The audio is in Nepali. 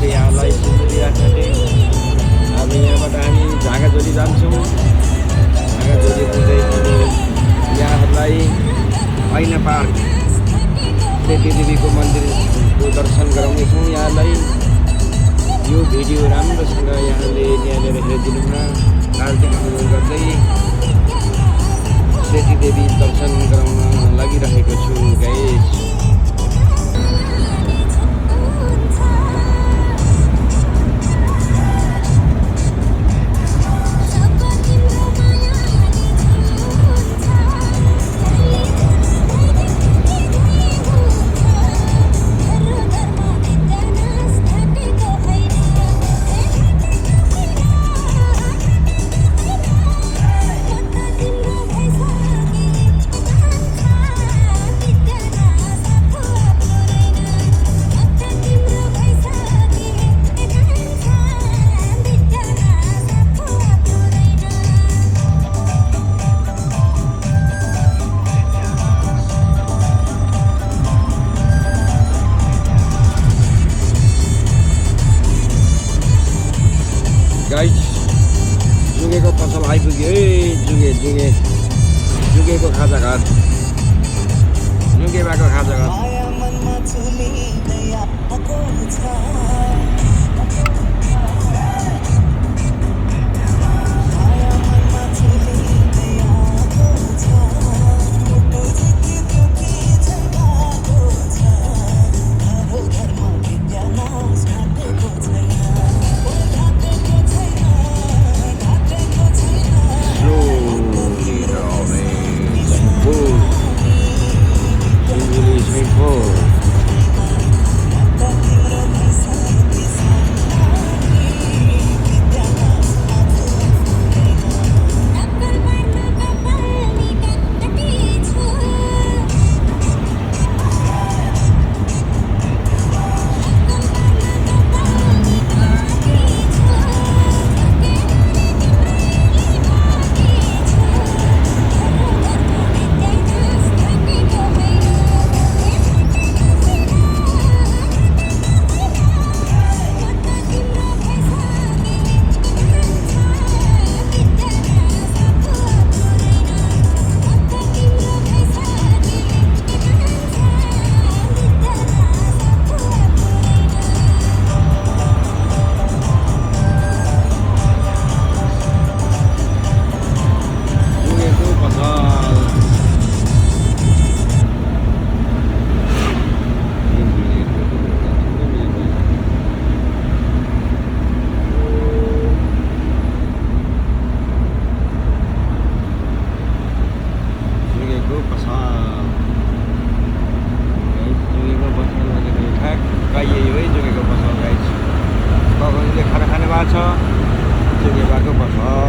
नमस्ते यहाँलाई सुन्दरी राख्ने। अब यहाँबाट हामी झागाझोली जान्छौँ। झागाझोली पुग्दै अनि यहाँहरूलाई ऐना पार्क सेती देवीको मन्दिरको दर्शन गराउनेछौँ। यहाँलाई यो भिडियो राम्रोसँग यहाँले यहाँनिर हेरिदिनुहुन हार्दिक अनुरोध गर्दै सेती देवी दर्शन गराउन लागिरहेको छु गाइस। गाइस जुगेको पसल आइपुग्यो है। जुगेको खाजा घर, जुगे भएको खाजा घर। जुगेको पसल गाइस। तपाईँले खाना खाने भएको छ जुगे भएको पसल।